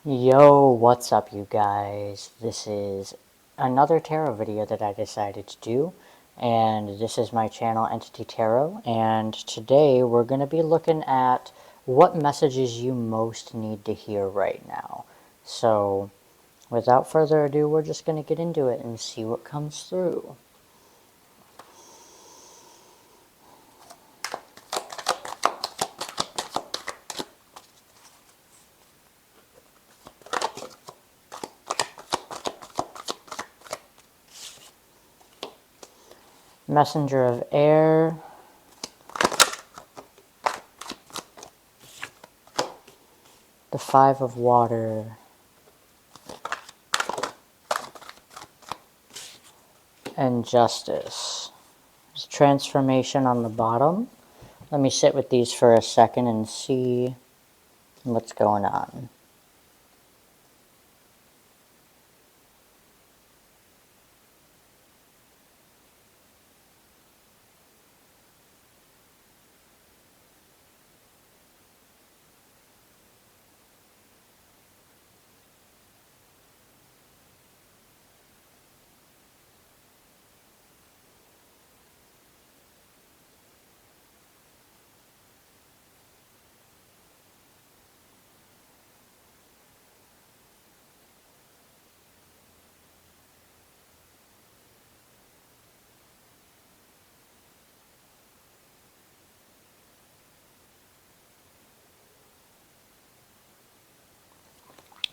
Yo, what's up you guys? This is another tarot video that I decided to do, and this is my channel Entity Tarot, and today we're going to be looking at what messages you most need to hear right now. So, without further ado, we're just going to get into it and see what comes through. Messenger of Air, the Five of Water, and Justice. There's transformation on the bottom. Let me sit with these for a second and see what's going on.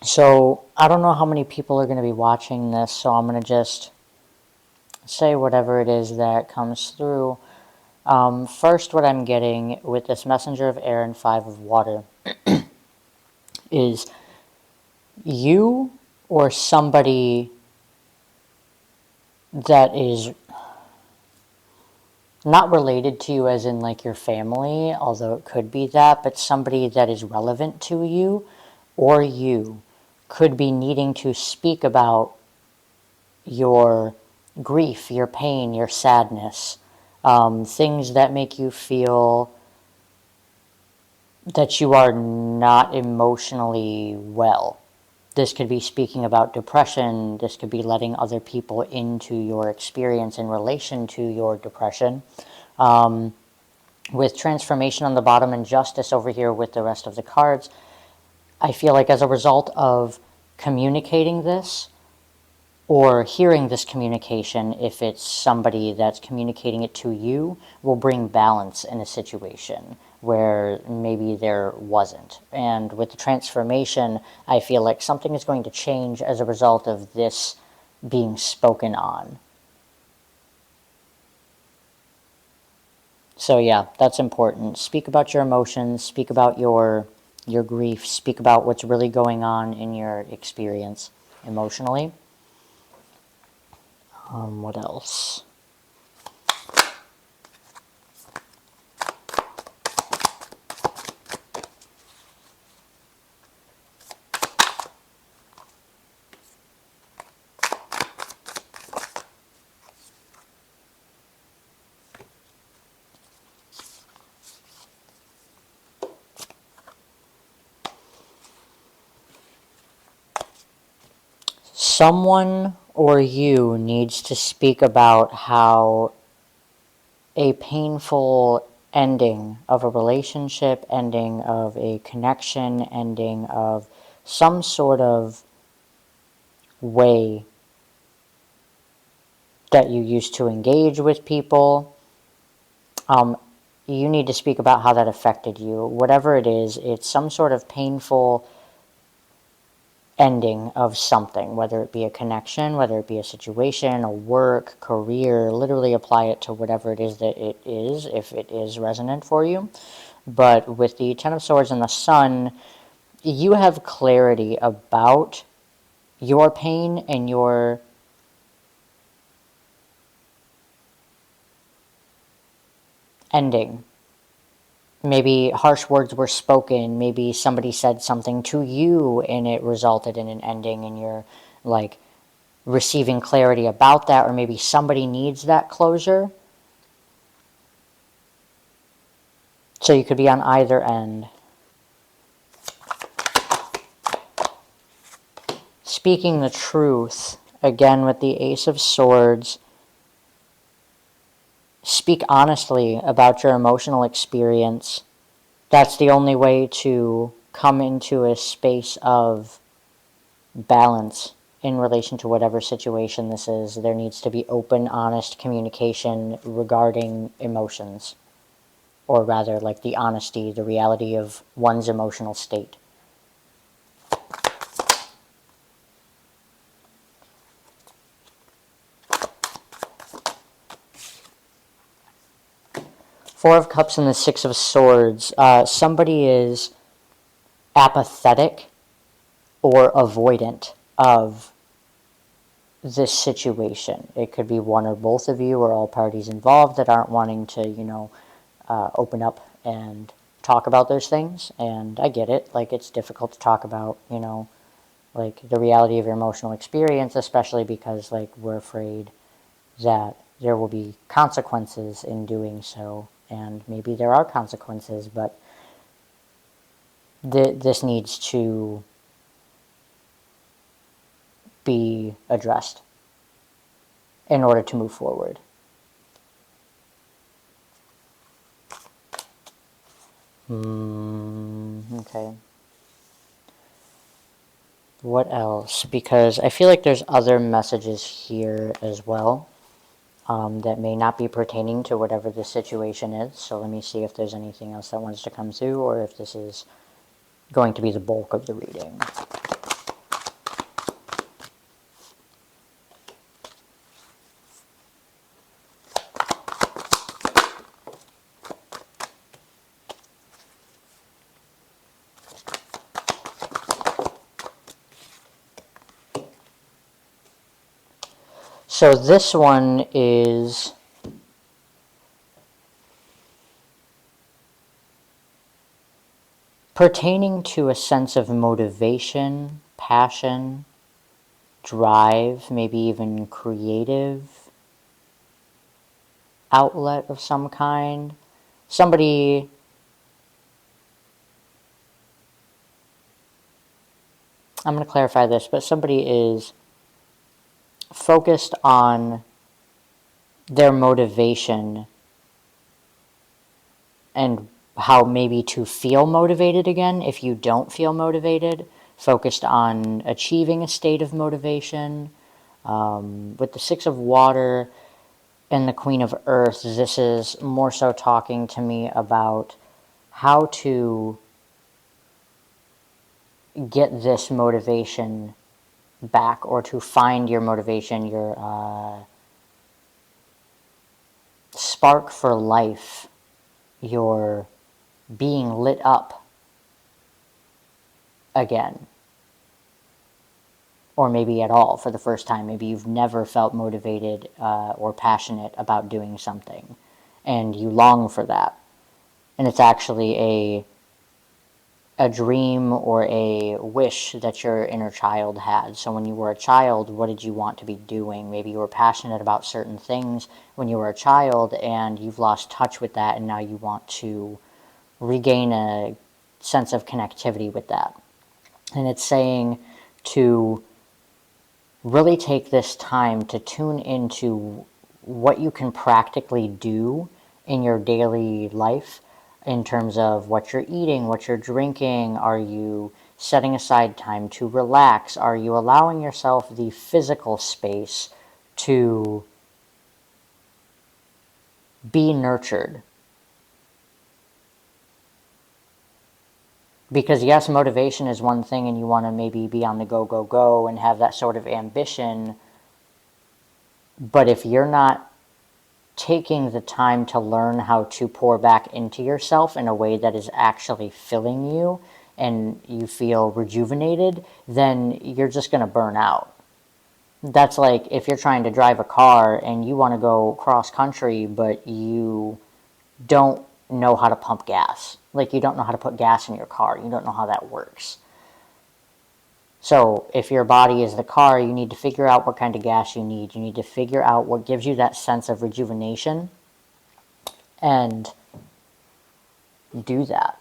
So, I don't know how many people are going to be watching this, so I'm going to just say whatever it is that comes through. First, what I'm getting with this Messenger of Air and Five of Water is you or somebody that is not related to you as in like your family, although it could be that, but somebody that is relevant to you or you could be needing to speak about your grief, your pain, your sadness, things that make you feel that you are not emotionally well. This could be speaking about depression. This could be letting other people into your experience in relation to your depression. With transformation on the bottom and justice over here with the rest of the cards, I feel like as a result of communicating this, or hearing this communication, if it's somebody that's communicating it to you, will bring balance in a situation where maybe there wasn't. And with the transformation, I feel like something is going to change as a result of this being spoken on. So yeah, that's important. Speak about your emotions, speak about your grief, speak about what's really going on in your experience emotionally. What else? Someone or you needs to speak about how a painful ending of a relationship, ending of a connection, ending of some sort of way that you used to engage with people. You need to speak about how that affected you. Whatever it is, it's some sort of painful ending of something, whether it be a connection, whether it be a situation, a work, career. Literally apply it to whatever it is that it is, if it is resonant for you. But with the Ten of Swords and the Sun, you have clarity about your pain and your ending. Maybe harsh words were spoken, maybe somebody said something to you and it resulted in an ending, and you're like receiving clarity about that, or maybe somebody needs that closure. So you could be on either end. speaking the truth, again with the Ace of Swords, speak honestly about your emotional experience. That's the only way to come into a space of balance in relation to whatever situation this is. There needs to be open, honest communication regarding emotions, or rather, like the honesty, the reality of one's emotional state. Four of Cups and the Six of Swords. Somebody is apathetic or avoidant of this situation. It could be one or both of you or all parties involved that aren't wanting to, open up and talk about those things. And I get it. Like, it's difficult to talk about, like the reality of your emotional experience, especially because, like, we're afraid that there will be consequences in doing so. And maybe there are consequences, but this needs to be addressed in order to move forward. Okay. What else? Because I feel like there's other messages here as well that may not be pertaining to whatever the situation is. So let me see if there's anything else that wants to come through, or if this is going to be the bulk of the reading. So this one is pertaining to a sense of motivation, passion, drive, maybe even creative outlet of some kind. Somebody I'm going to clarify this, but somebody is focused on their motivation and how maybe to feel motivated again if you don't feel motivated, focused on achieving a state of motivation. With the Six of Water and the Queen of Earth, this is more so talking to me about how to get this motivation back, or to find your motivation, your spark for life, your being lit up again. Or maybe at all for the first time. Maybe you've never felt motivated or passionate about doing something, and you long for that. And it's actually a dream or a wish that your inner child had. So when you were a child, what did you want to be doing? Maybe you were passionate about certain things when you were a child, and you've lost touch with that, and now you want to regain a sense of connectivity with that. And it's saying to really take this time to tune into what you can practically do in your daily life in terms of what you're eating, what you're drinking. Are you setting aside time to relax? Are you allowing yourself the physical space to be nurtured? Because yes, motivation is one thing, and you want to maybe be on the go, go, go and have that sort of ambition. But if you're not taking the time to learn how to pour back into yourself in a way that is actually filling you and you feel rejuvenated, then you're just going to burn out. That's like if you're trying to drive a car and you want to go cross country, but you don't know how to pump gas. Like, you don't know how to put gas in your car. You don't know how that works. So if your body is the car, you need to figure out what kind of gas you need. You need to figure out what gives you that sense of rejuvenation and do that.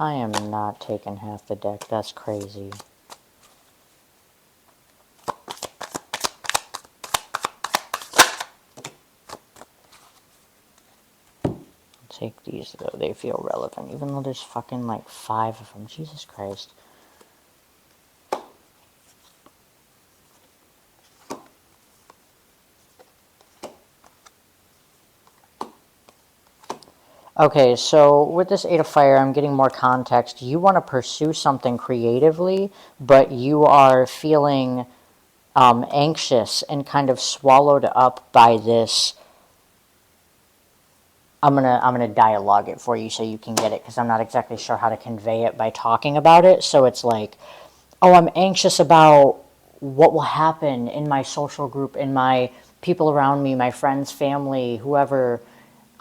I am not taking half the deck. That's crazy. Take these, though. They feel relevant, even though there's fucking like 5 of them. Jesus Christ. Okay, so with this Eight of Fire, I'm getting more context. You want to pursue something creatively, but you are feeling anxious and kind of swallowed up by this. I'm gonna dialogue it for you so you can get it, because I'm not exactly sure how to convey it by talking about it. So it's like, oh, I'm anxious about what will happen in my social group, in my people around me, my friends, family, whoever.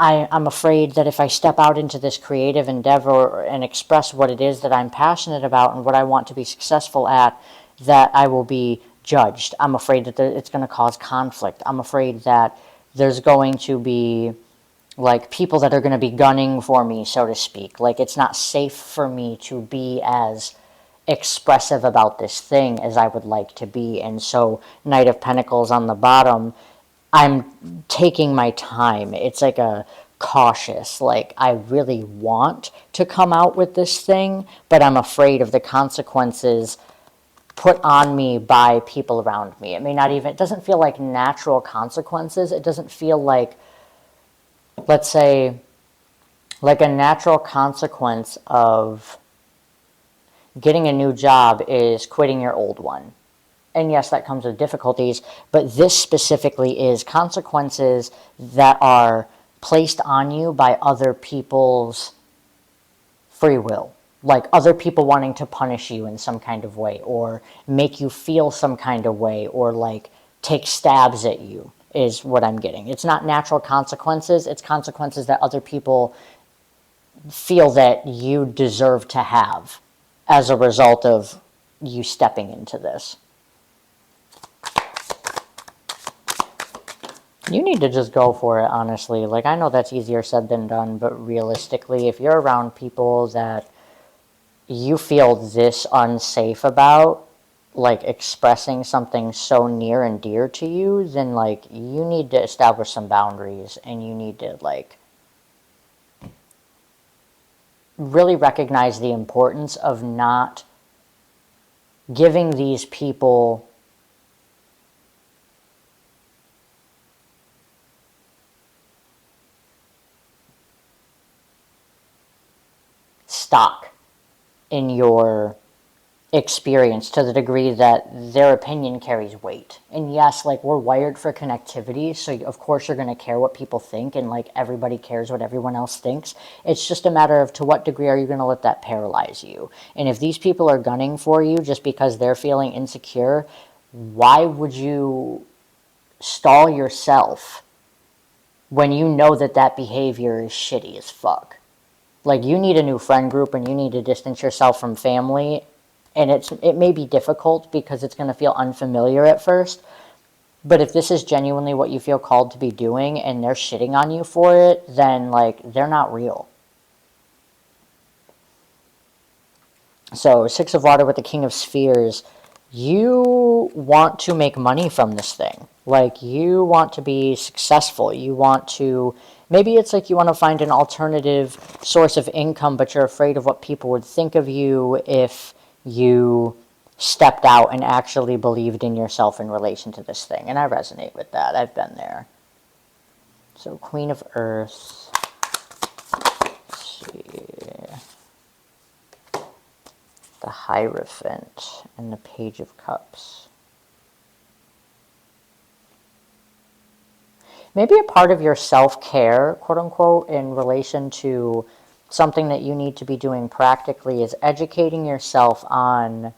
I'm afraid that if I step out into this creative endeavor and express what it is that I'm passionate about and what I want to be successful at, that I will be judged. I'm afraid that it's going to cause conflict. I'm afraid that there's going to be like people that are going to be gunning for me, so to speak. Like, it's not safe for me to be as expressive about this thing as I would like to be. And so Knight of Pentacles on the bottom, I'm taking my time. It's like a cautious, like, I really want to come out with this thing, but I'm afraid of the consequences put on me by people around me. It may not even, it doesn't feel like natural consequences. It doesn't feel like, let's say, like a natural consequence of getting a new job is quitting your old one. And yes, that comes with difficulties, but this specifically is consequences that are placed on you by other people's free will. Like other people wanting to punish you in some kind of way, or make you feel some kind of way, or like take stabs at you, is what I'm getting. It's not natural consequences, it's consequences that other people feel that you deserve to have as a result of you stepping into this. You need to just go for it, honestly. Like, I know that's easier said than done, but realistically, if you're around people that you feel this unsafe about, like expressing something so near and dear to you, then like you need to establish some boundaries, and you need to like really recognize the importance of not giving these people stock in your experience to the degree that their opinion carries weight. And yes, like, we're wired for connectivity, so of course you're going to care what people think, and like everybody cares what everyone else thinks. It's just a matter of to what degree are you going to let that paralyze you. And if these people are gunning for you just because they're feeling insecure, why would you stall yourself when you know that that behavior is shitty as fuck? Like, you need a new friend group, and you need to distance yourself from family. And it may be difficult because it's going to feel unfamiliar at first. But if this is genuinely what you feel called to be doing, and they're shitting on you for it, then like they're not real. So 6 of Water with the King of Spheres, you want to make money from this thing. Like, you want to be successful. You want to, maybe it's like you want to find an alternative source of income, but you're afraid of what people would think of you if you stepped out and actually believed in yourself in relation to this thing. And I resonate with that. I've been there. So Queen of Earth. Let's see. The Hierophant and the Page of Cups. Maybe a part of your self-care, quote unquote, in relation to something that you need to be doing practically is educating yourself on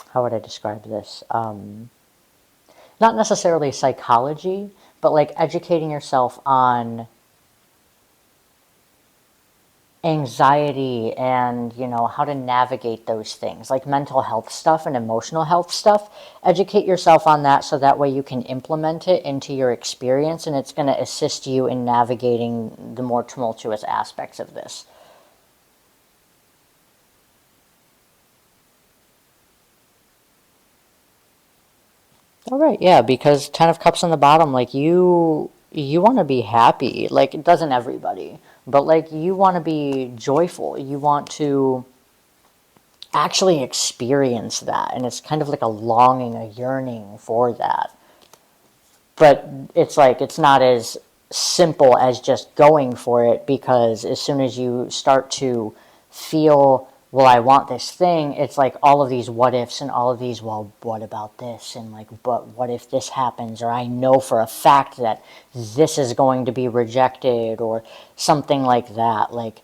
how would I describe this? Not necessarily psychology, but like educating yourself on anxiety and, you know, how to navigate those things, like mental health stuff and emotional health stuff. Educate yourself on that so that way you can implement it into your experience, and it's going to assist you in navigating the more tumultuous aspects of this. All right, yeah, because Ten of Cups on the bottom, like you want to be happy. Like it doesn't everybody, but like you want to be joyful. You want to actually experience that, and it's kind of like a longing, a yearning for that. But it's like it's not as simple as just going for it, because as soon as you start to feel, well, I want this thing, it's like all of these what ifs and all of these, well, what about this, and like, but what if this happens, or I know for a fact that this is going to be rejected, or something like that. Like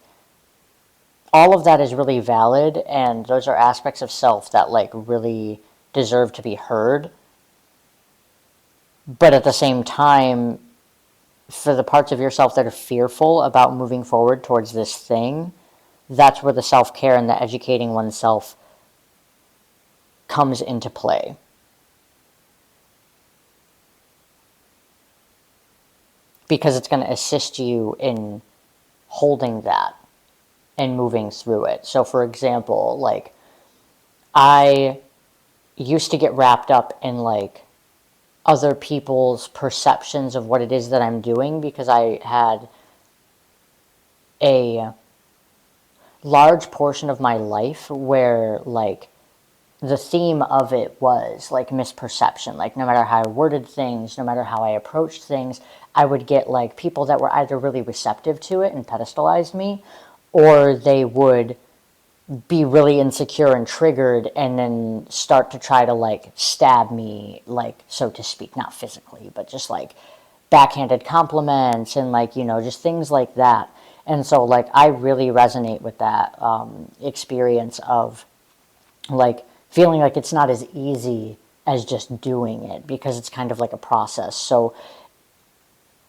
all of that is really valid, and those are aspects of self that like really deserve to be heard. But at the same time, for the parts of yourself that are fearful about moving forward towards this thing, that's where the self-care and the educating oneself comes into play. Because it's going to assist you in holding that and moving through it. So for example, like I used to get wrapped up in like other people's perceptions of what it is that I'm doing, because I had a large portion of my life where like the theme of it was like misperception. Like no matter how I worded things, no matter how I approached things, I would get like people that were either really receptive to it and pedestalized me, or they would be really insecure and triggered and then start to try to like stab me, like so to speak, not physically, but just like backhanded compliments and like, you know, just things like that. And so like I really resonate with that experience of like feeling like it's not as easy as just doing it, because it's kind of like a process. So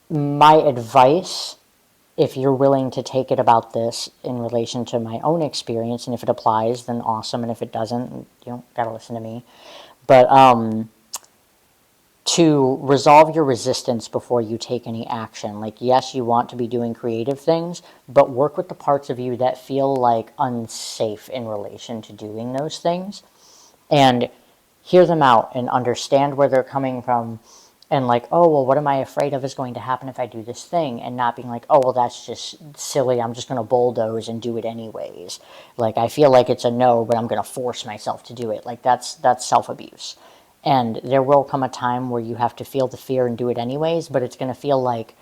my advice, if you're willing to take it about this in relation to my own experience, and if it applies, then awesome, and if it doesn't, you don't gotta listen to me. But to resolve your resistance before you take any action. Like, yes, you want to be doing creative things, but work with the parts of you that feel like unsafe in relation to doing those things, and hear them out and understand where they're coming from. And like, oh, well, what am I afraid of is going to happen if I do this thing? And not being like, oh, well, that's just silly, I'm just going to bulldoze and do it anyways. Like, I feel like it's a no, but I'm going to force myself to do it. Like, that's self-abuse. And there will come a time where you have to feel the fear and do it anyways, but it's going to feel like,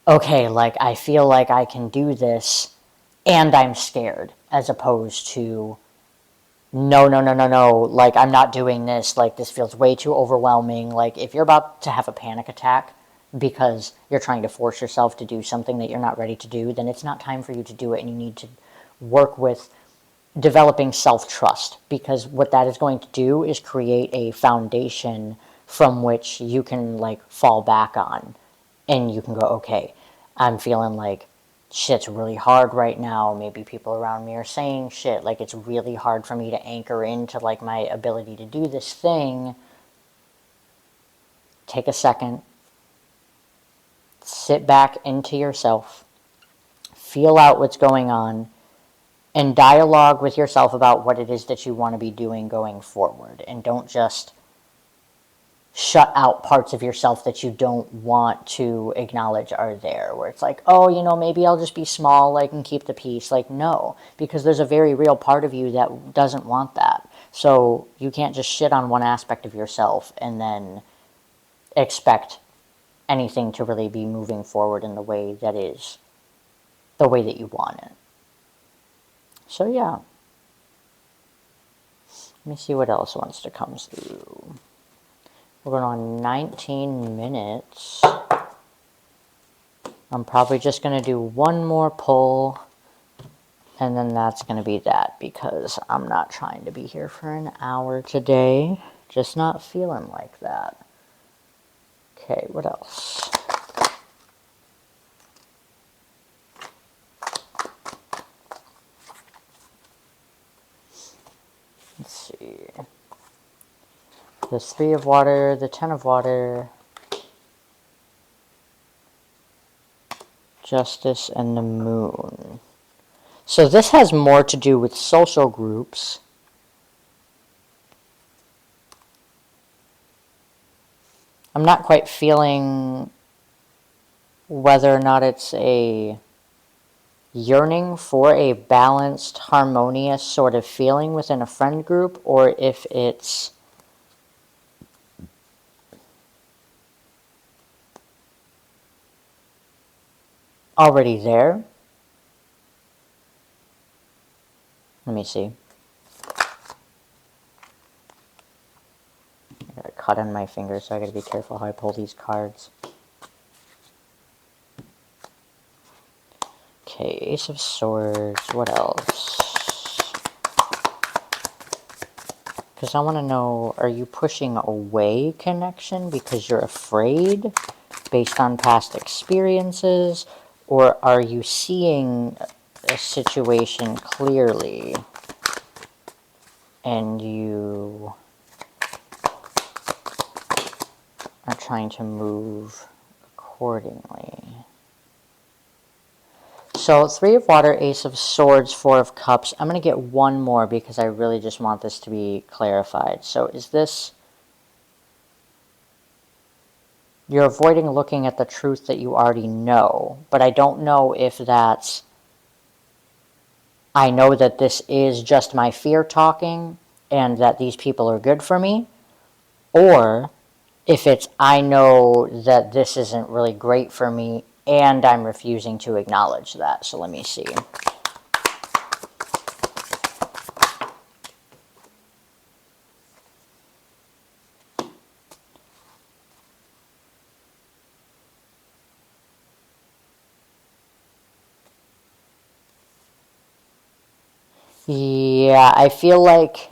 okay, like I feel like I can do this and I'm scared, as opposed to, no, no, no, no, no, like I'm not doing this, like this feels way too overwhelming. Like if you're about to have a panic attack because you're trying to force yourself to do something that you're not ready to do, then it's not time for you to do it, and you need to work with developing self-trust, because what that is going to do is create a foundation from which you can like fall back on, and you can go, okay, I'm feeling like shit's really hard right now. Maybe people around me are saying shit. Like it's really hard for me to anchor into like my ability to do this thing. Take a second, sit back into yourself, feel out what's going on, and dialogue with yourself about what it is that you want to be doing going forward. And don't just shut out parts of yourself that you don't want to acknowledge are there, where it's like, oh, you know, maybe I'll just be small, like, and keep the peace. Like, no, because there's a very real part of you that doesn't want that. So you can't just shit on one aspect of yourself and then expect anything to really be moving forward in the way that is the way that you want it. So yeah, let me see what else wants to come through. We're going on 19 minutes. I'm probably just going to do one more pull, and then that's going to be that, because I'm not trying to be here for an hour today. Just not feeling like that. Okay, what else? see. There's 3 of water, the 10 of water, Justice, and the Moon. So this has more to do with social groups. I'm not quite feeling whether or not it's a yearning for a balanced, harmonious sort of feeling within a friend group, or if it's already there. Let me see. I got a cut on my finger, so I gotta be careful how I pull these cards. Okay, Ace of Swords. What else? Because I want to know, are you pushing away connection because you're afraid based on past experiences? Or are you seeing a situation clearly and you are trying to move accordingly? So 3 of water, Ace of Swords, 4 of cups. I'm going to get one more because I really just want this to be clarified. So is this... You're avoiding looking at the truth that you already know, but I don't know if that's... I know that this is just my fear talking and that these people are good for me, or if it's I know that this isn't really great for me and I'm refusing to acknowledge that. So let me see. Yeah, I feel like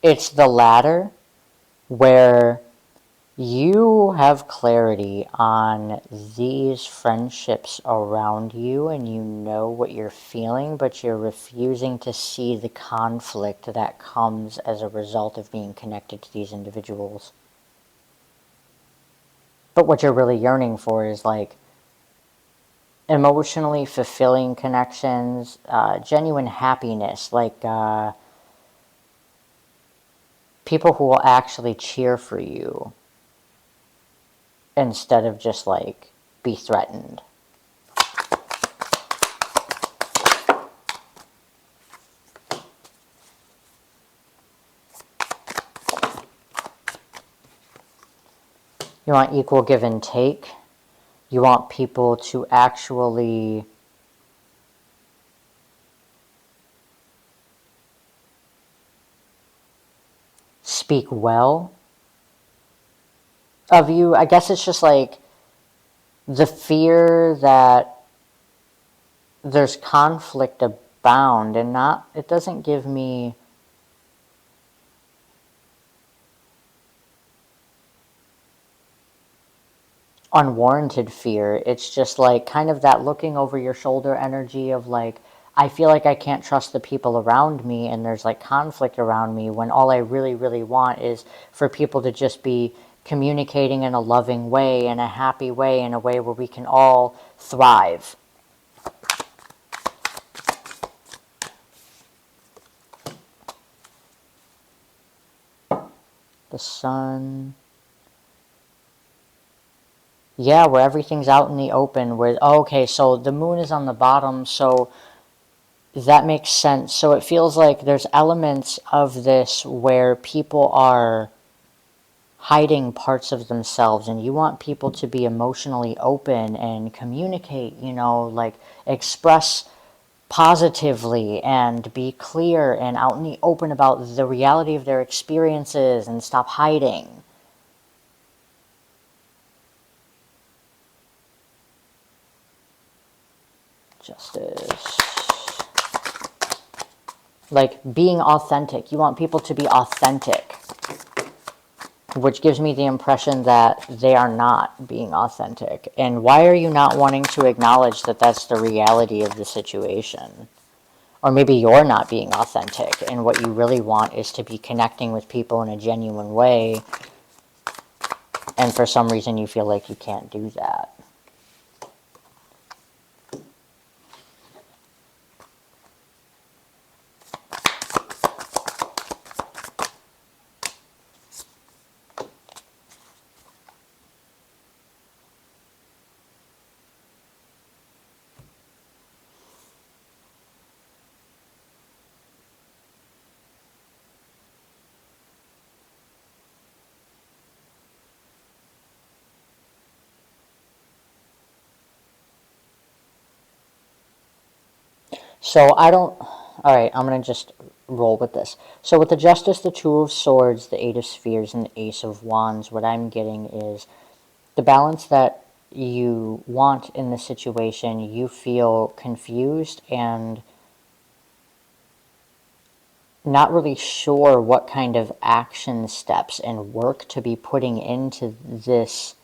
it's the latter, where you have clarity on these friendships around you and you know what you're feeling, but you're refusing to see the conflict that comes as a result of being connected to these individuals. But what you're really yearning for is like emotionally fulfilling connections, genuine happiness, like people who will actually cheer for you instead of just like be threatened. You want equal give and take. You want people to actually speak well of you. I guess it's just like the fear that there's conflict abound, and not, it doesn't give me unwarranted fear. It's just like kind of that looking over your shoulder energy of like, I feel like I can't trust the people around me and there's like conflict around me, when all I really, really want is for people to just be communicating in a loving way, in a happy way, in a way where we can all thrive. The Sun. Yeah, where everything's out in the open. Where, oh, okay, so the Moon is on the bottom, so that makes sense. So it feels like there's elements of this where people are hiding parts of themselves, and you want people to be emotionally open and communicate, you know, like express positively and be clear and out in the open about the reality of their experiences and stop hiding. Justice. Like being authentic. You want people to be authentic, which gives me the impression that they are not being authentic. And why are you not wanting to acknowledge that that's the reality of the situation? Or maybe you're not being authentic, and what you really want is to be connecting with people in a genuine way, and for some reason you feel like you can't do that. So alright, I'm going to just roll with this. So with the Justice, the Two of Swords, the Eight of Spheres, and the Ace of Wands, what I'm getting is the balance that you want in this situation. You feel confused and not really sure what kind of action steps and work to be putting into this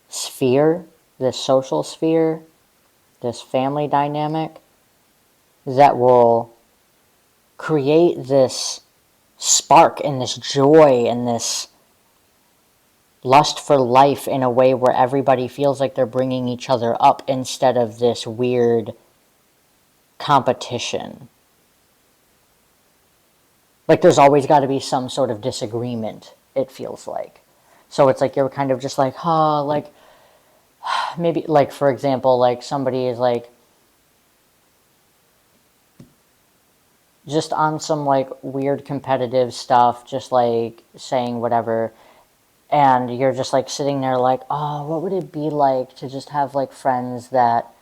sphere, this social sphere, this family dynamic, that will create this spark and this joy and this lust for life in a way where everybody feels like they're bringing each other up instead of this weird competition. Like there's always got to be some sort of disagreement, it feels like. So it's like you're kind of just like, like maybe like, for example, like somebody is like just on some like weird competitive stuff, just like saying whatever, and you're just like sitting there like, oh, what would it be like to just have like friends that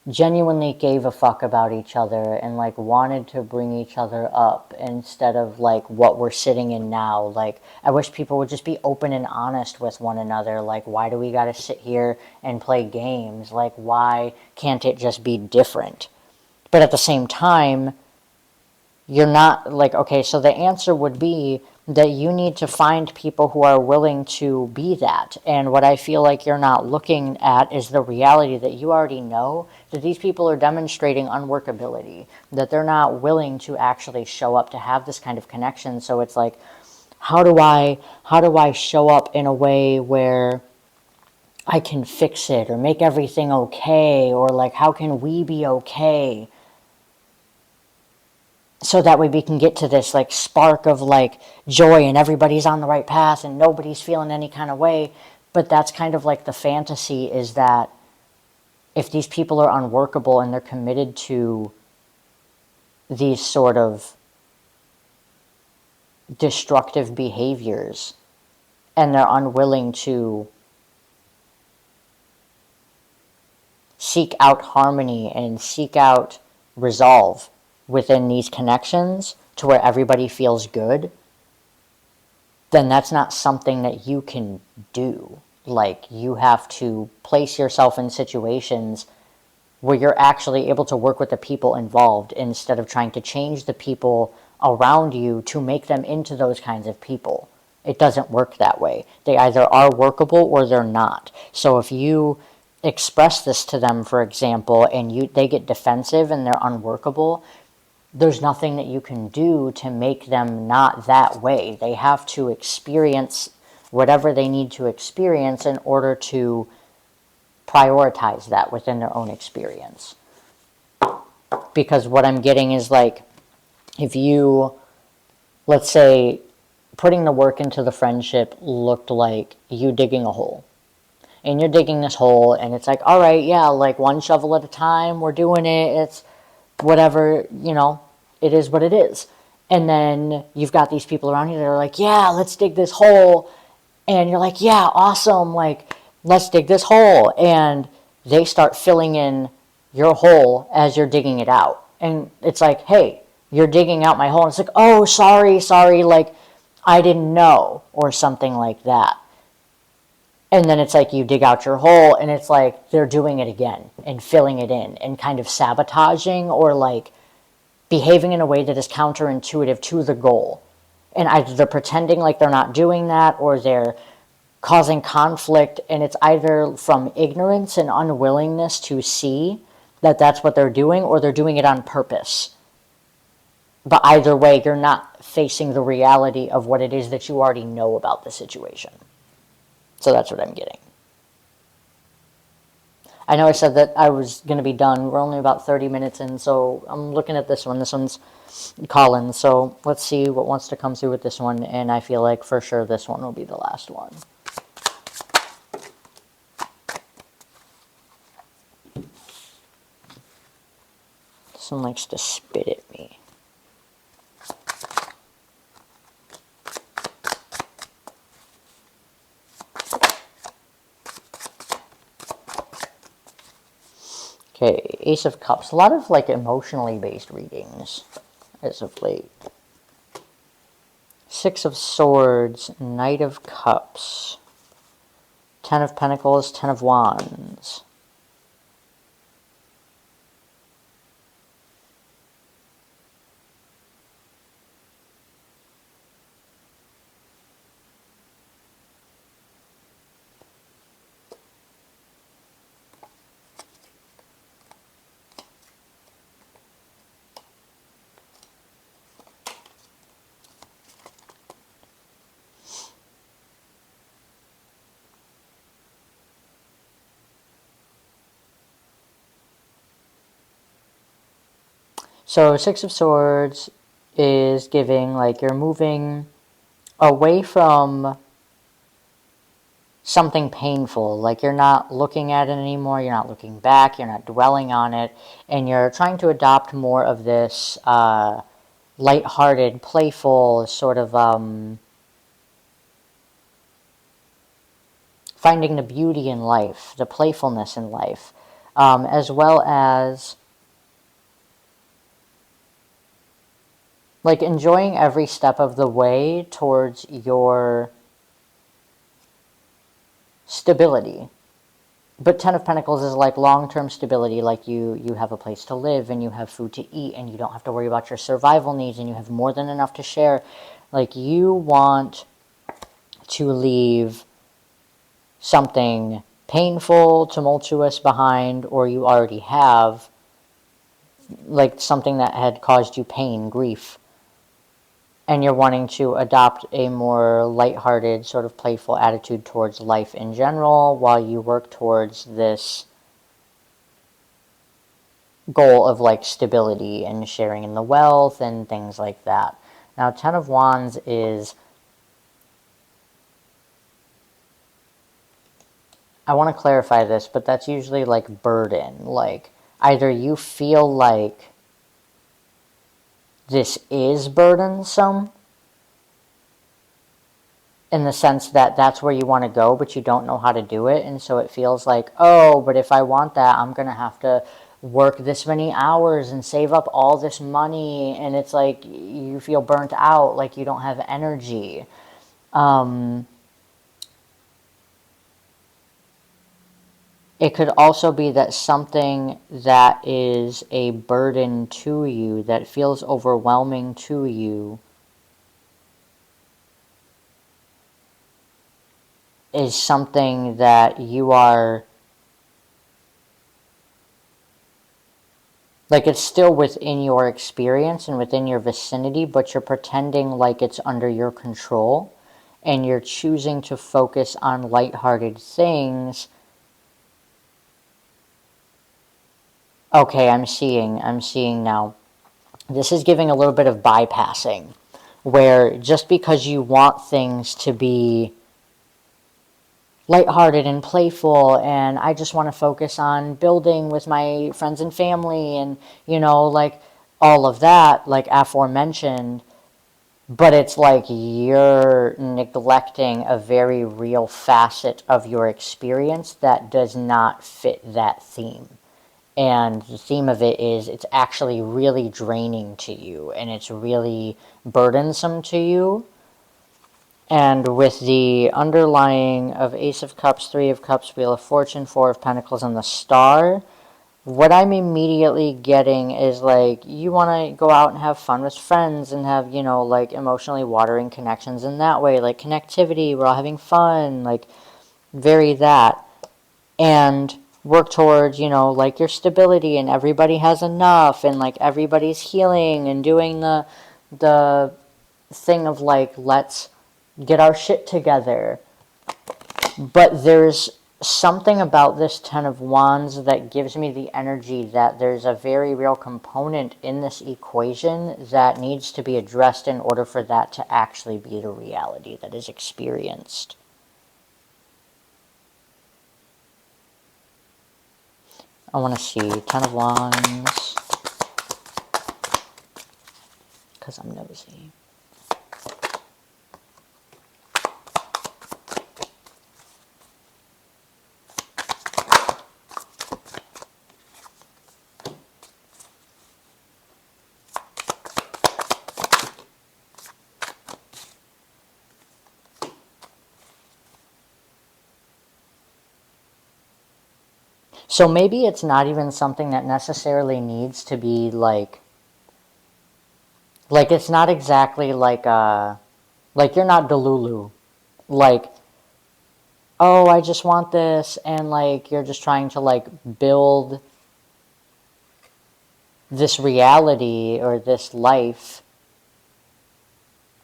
genuinely gave a fuck about each other and like wanted to bring each other up instead of like what we're sitting in now. Like I wish people would just be open and honest with one another. Like why do we got to sit here and play games? Like why can't it just be different? But at the same time, you're not like, okay, so the answer would be that you need to find people who are willing to be that. And what I feel like you're not looking at is the reality that you already know that these people are demonstrating unworkability, that they're not willing to actually show up to have this kind of connection. So it's like, how do I show up in a way where I can fix it or make everything okay, or like how can we be okay? So that way we can get to this like spark of like joy and everybody's on the right path and nobody's feeling any kind of way. But that's kind of like the fantasy, is that if these people are unworkable and they're committed to these sort of destructive behaviors and they're unwilling to seek out harmony and seek out resolve within these connections to where everybody feels good, then that's not something that you can do. Like you have to place yourself in situations where you're actually able to work with the people involved instead of trying to change the people around you to make them into those kinds of people. It doesn't work that way. They either are workable or they're not. So if you express this to them, for example, and they get defensive and they're unworkable, there's nothing that you can do to make them not that way. They have to experience whatever they need to experience in order to prioritize that within their own experience. Because what I'm getting is like, if you, let's say, putting the work into the friendship looked like you digging a hole. And you're digging this hole and it's like, all right, yeah, like one shovel at a time, we're doing it, it's whatever, it is what it is. And then you've got these people around you that are like, yeah, let's dig this hole. And you're like, yeah, awesome, like, let's dig this hole. And they start filling in your hole as you're digging it out. And it's like, hey, you're digging out my hole. And it's like, oh, sorry, like, I didn't know, or something like that. And then it's like you dig out your hole and it's like they're doing it again and filling it in and kind of sabotaging or like behaving in a way that is counterintuitive to the goal. And either they're pretending like they're not doing that or they're causing conflict, and it's either from ignorance and unwillingness to see that that's what they're doing, or they're doing it on purpose. But either way, you're not facing the reality of what it is that you already know about the situation. So that's what I'm getting. I know I said that I was going to be done. We're only about 30 minutes in, so I'm looking at this one. This one's Colin, so let's see what wants to come through with this one, and I feel like for sure this one will be the last one. This one likes to spit at me. Okay, Ace of Cups. A lot of like emotionally based readings as of late. Six of Swords, Knight of Cups, Ten of Pentacles, Ten of Wands. So Six of Swords is giving like you're moving away from something painful, like you're not looking at it anymore, you're not looking back, you're not dwelling on it, and you're trying to adopt more of this lighthearted, playful sort of finding the beauty in life, the playfulness in life, as well as like enjoying every step of the way towards your stability. But Ten of Pentacles is like long-term stability, like you have a place to live and you have food to eat and you don't have to worry about your survival needs and you have more than enough to share. Like you want to leave something painful, tumultuous behind, or you already have like something that had caused you pain, grief. And you're wanting to adopt a more lighthearted, sort of playful attitude towards life in general while you work towards this goal of like stability and sharing in the wealth and things like that. Now, Ten of Wands is, I want to clarify this, but that's usually like burden. Like either you feel like this is burdensome in the sense that that's where you want to go, but you don't know how to do it. And so it feels like, oh, but if I want that, I'm going to have to work this many hours and save up all this money. And it's like you feel burnt out, like you don't have energy. It could also be that something that is a burden to you, that feels overwhelming to you, is something that you are, like it's still within your experience and within your vicinity, but you're pretending like it's under your control, and you're choosing to focus on lighthearted things. Okay, I'm seeing now. This is giving a little bit of bypassing, where just because you want things to be lighthearted and playful, and I just want to focus on building with my friends and family, and, you know, like all of that, like aforementioned, but it's like you're neglecting a very real facet of your experience that does not fit that theme. And the theme of it is it's actually really draining to you, and it's really burdensome to you. And with the underlying of Ace of Cups, Three of Cups, Wheel of Fortune, Four of Pentacles, and the Star, what I'm immediately getting is like you want to go out and have fun with friends and have, you know, like emotionally watering connections in that way, like connectivity, we're all having fun, like very that. And work towards, you know, like your stability and everybody has enough and like everybody's healing and doing the thing of like, let's get our shit together. But there's something about this Ten of Wands that gives me the energy that there's a very real component in this equation that needs to be addressed in order for that to actually be the reality that is experienced. I want to see Ten of Wands because I'm nosy. So maybe it's not even something that necessarily needs to be like it's not exactly like you're not Delulu. Like, oh, I just want this, and like you're just trying to like build this reality or this life,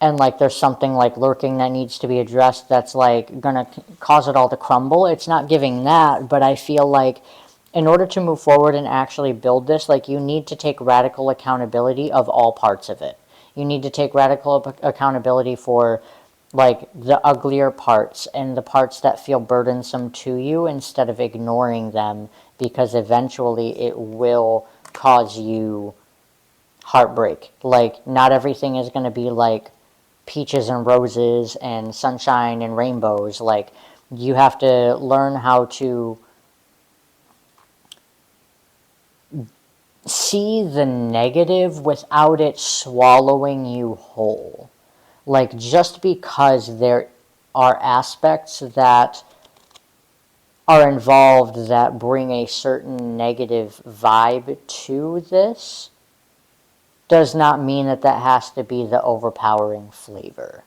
and like there's something like lurking that needs to be addressed that's like gonna cause it all to crumble. It's not giving that, but I feel like in order to move forward and actually build this, like you need to take radical accountability of all parts of it. You need to take radical accountability for like the uglier parts and the parts that feel burdensome to you instead of ignoring them, because eventually it will cause you heartbreak. Like not everything is going to be like peaches and roses and sunshine and rainbows. Like you have to learn how to see the negative without it swallowing you whole. Like just because there are aspects that are involved that bring a certain negative vibe to this does not mean that that has to be the overpowering flavor.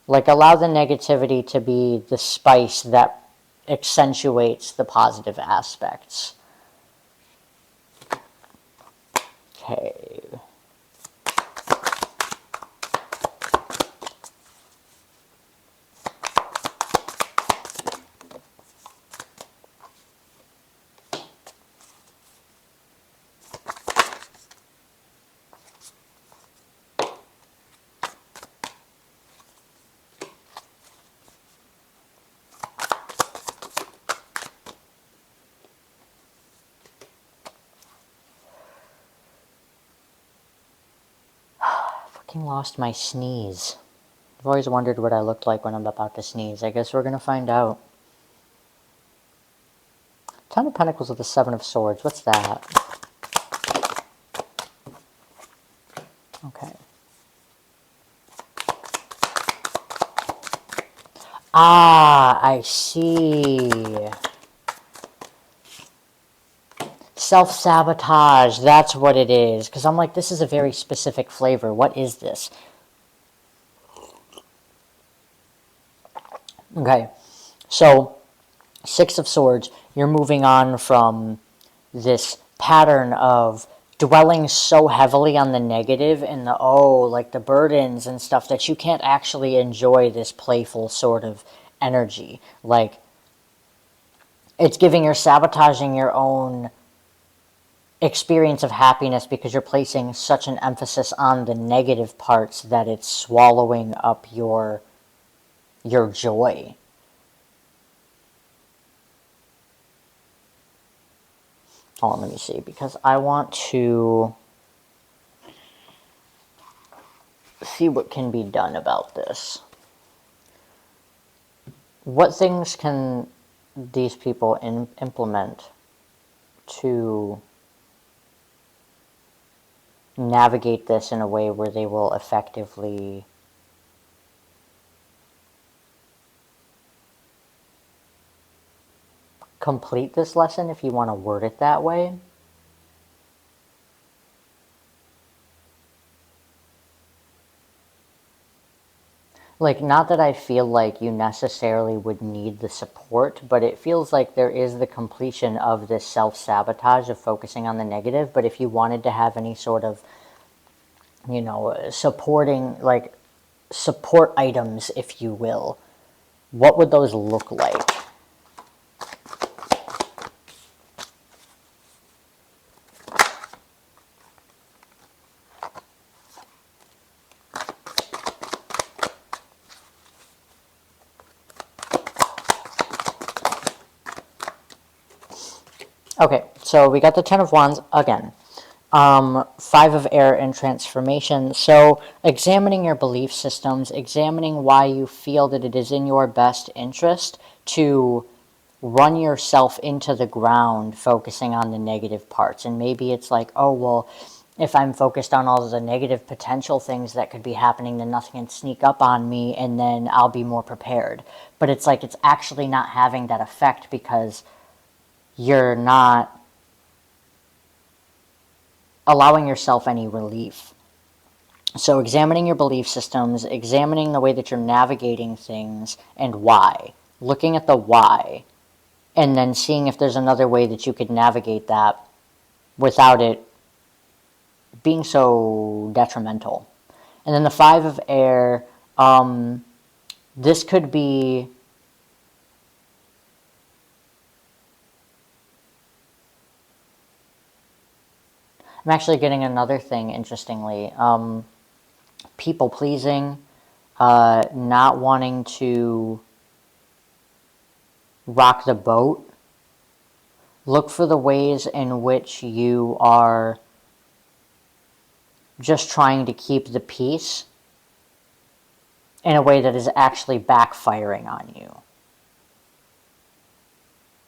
Like allow the negativity to be the spice that accentuates the positive aspects. Okay. Lost my sneeze. I've always wondered what I looked like when I'm about to sneeze. I guess we're going to find out. Ten of Pentacles with the Seven of Swords. What's that? Okay. Ah, I see. Self-sabotage. That's what it is. Because I'm like, this is a very specific flavor. What is this? Okay. So, Six of Swords. You're moving on from this pattern of dwelling so heavily on the negative and the, like the burdens and stuff that you can't actually enjoy this playful sort of energy. Like, it's you're sabotaging your own experience of happiness because you're placing such an emphasis on the negative parts that it's swallowing up your joy. Hold on, let me see, because I want to see what can be done about this. What things can these people implement to navigate this in a way where they will effectively complete this lesson, if you want to word it that way? Like, not that I feel like you necessarily would need the support, but it feels like there is the completion of this self-sabotage of focusing on the negative. But if you wanted to have any sort of, supporting, like, support items, if you will, what would those look like? Okay, so we got the Ten of Wands again. Five of Air and transformation. So examining your belief systems, examining why you feel that it is in your best interest to run yourself into the ground focusing on the negative parts. And maybe it's like, oh, well, if I'm focused on all of the negative potential things that could be happening, then nothing can sneak up on me and then I'll be more prepared. But it's like it's actually not having that effect because you're not allowing yourself any relief. So examining your belief systems, examining the way that you're navigating things and why. Looking at the why. And then seeing if there's another way that you could navigate that without it being so detrimental. And then the Five of Air, this could be I'm actually getting another thing, interestingly. People pleasing, not wanting to rock the boat. Look for the ways in which you are just trying to keep the peace in a way that is actually backfiring on you.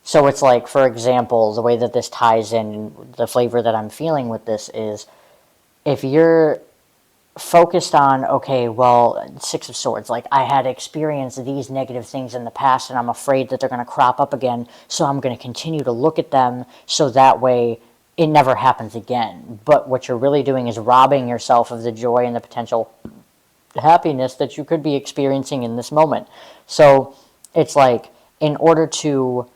So it's like, for example, the way that this ties in, the flavor that I'm feeling with this is, if you're focused on, okay, well, Six of Swords, like, I had experienced these negative things in the past and I'm afraid that they're going to crop up again, so I'm going to continue to look at them so that way it never happens again. But what you're really doing is robbing yourself of the joy and the potential happiness that you could be experiencing in this moment. So it's like, in order to,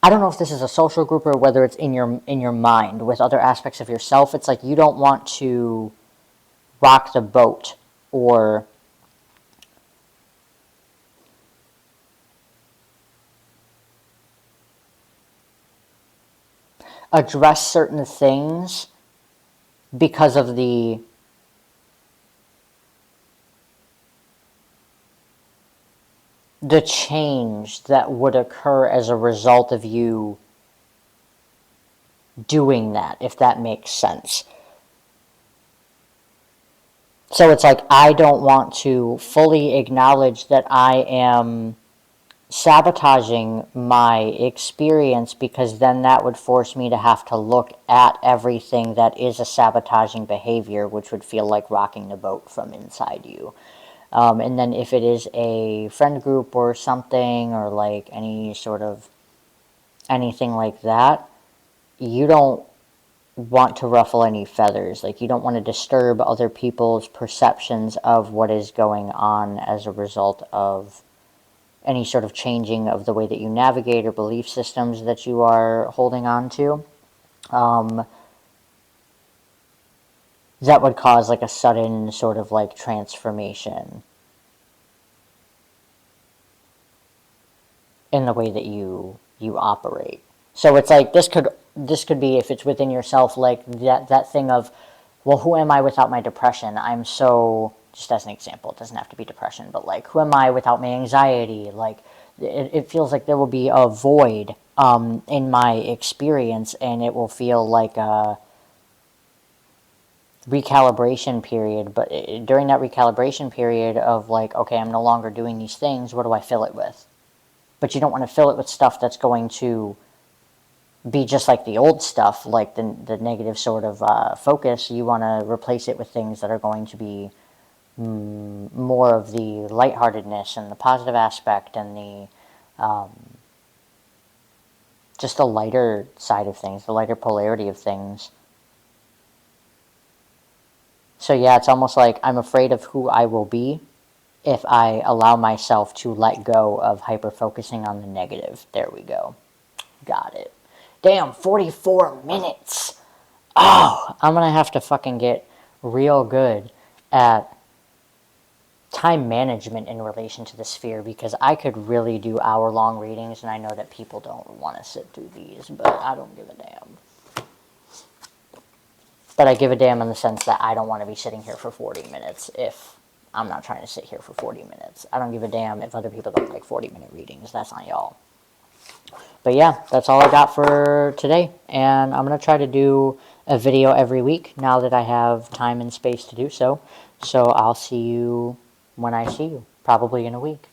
I don't know if this is a social group or whether it's in your mind with other aspects of yourself, it's like you don't want to rock the boat or address certain things because of the change that would occur as a result of you doing that, if that makes sense. So it's like, I don't want to fully acknowledge that I am sabotaging my experience, because then that would force me to have to look at everything that is a sabotaging behavior, which would feel like rocking the boat from inside you. And then if it is a friend group or something, or like any sort of anything like that, you don't want to ruffle any feathers. Like, you don't want to disturb other people's perceptions of what is going on as a result of any sort of changing of the way that you navigate or belief systems that you are holding on to. That would cause like a sudden sort of like transformation in the way that you operate. So it's like, this could be, if it's within yourself, like that thing of, well, who am I without my depression? I'm so, just as an example, it doesn't have to be depression, but like, who am I without my anxiety? Like, it feels like there will be a void in my experience, and it will feel like a recalibration period. But during that recalibration period of like, okay, I'm no longer doing these things, what do I fill it with? But you don't want to fill it with stuff that's going to be just like the old stuff, like the negative sort of focus. You want to replace it with things that are going to be more of the lightheartedness and the positive aspect and the just the lighter side of things, the lighter polarity of things. So yeah, it's almost like I'm afraid of who I will be if I allow myself to let go of hyper-focusing on the negative. There we go. Got it. Damn, 44 minutes. Oh, I'm going to have to fucking get real good at time management in relation to the sphere, because I could really do hour-long readings, and I know that people don't want to sit through these, but I don't give a damn. But I give a damn in the sense that I don't want to be sitting here for 40 minutes if I'm not trying to sit here for 40 minutes. I don't give a damn if other people don't like 40-minute readings. That's on y'all. But yeah, that's all I got for today. And I'm going to try to do a video every week now that I have time and space to do so. So I'll see you when I see you, probably in a week.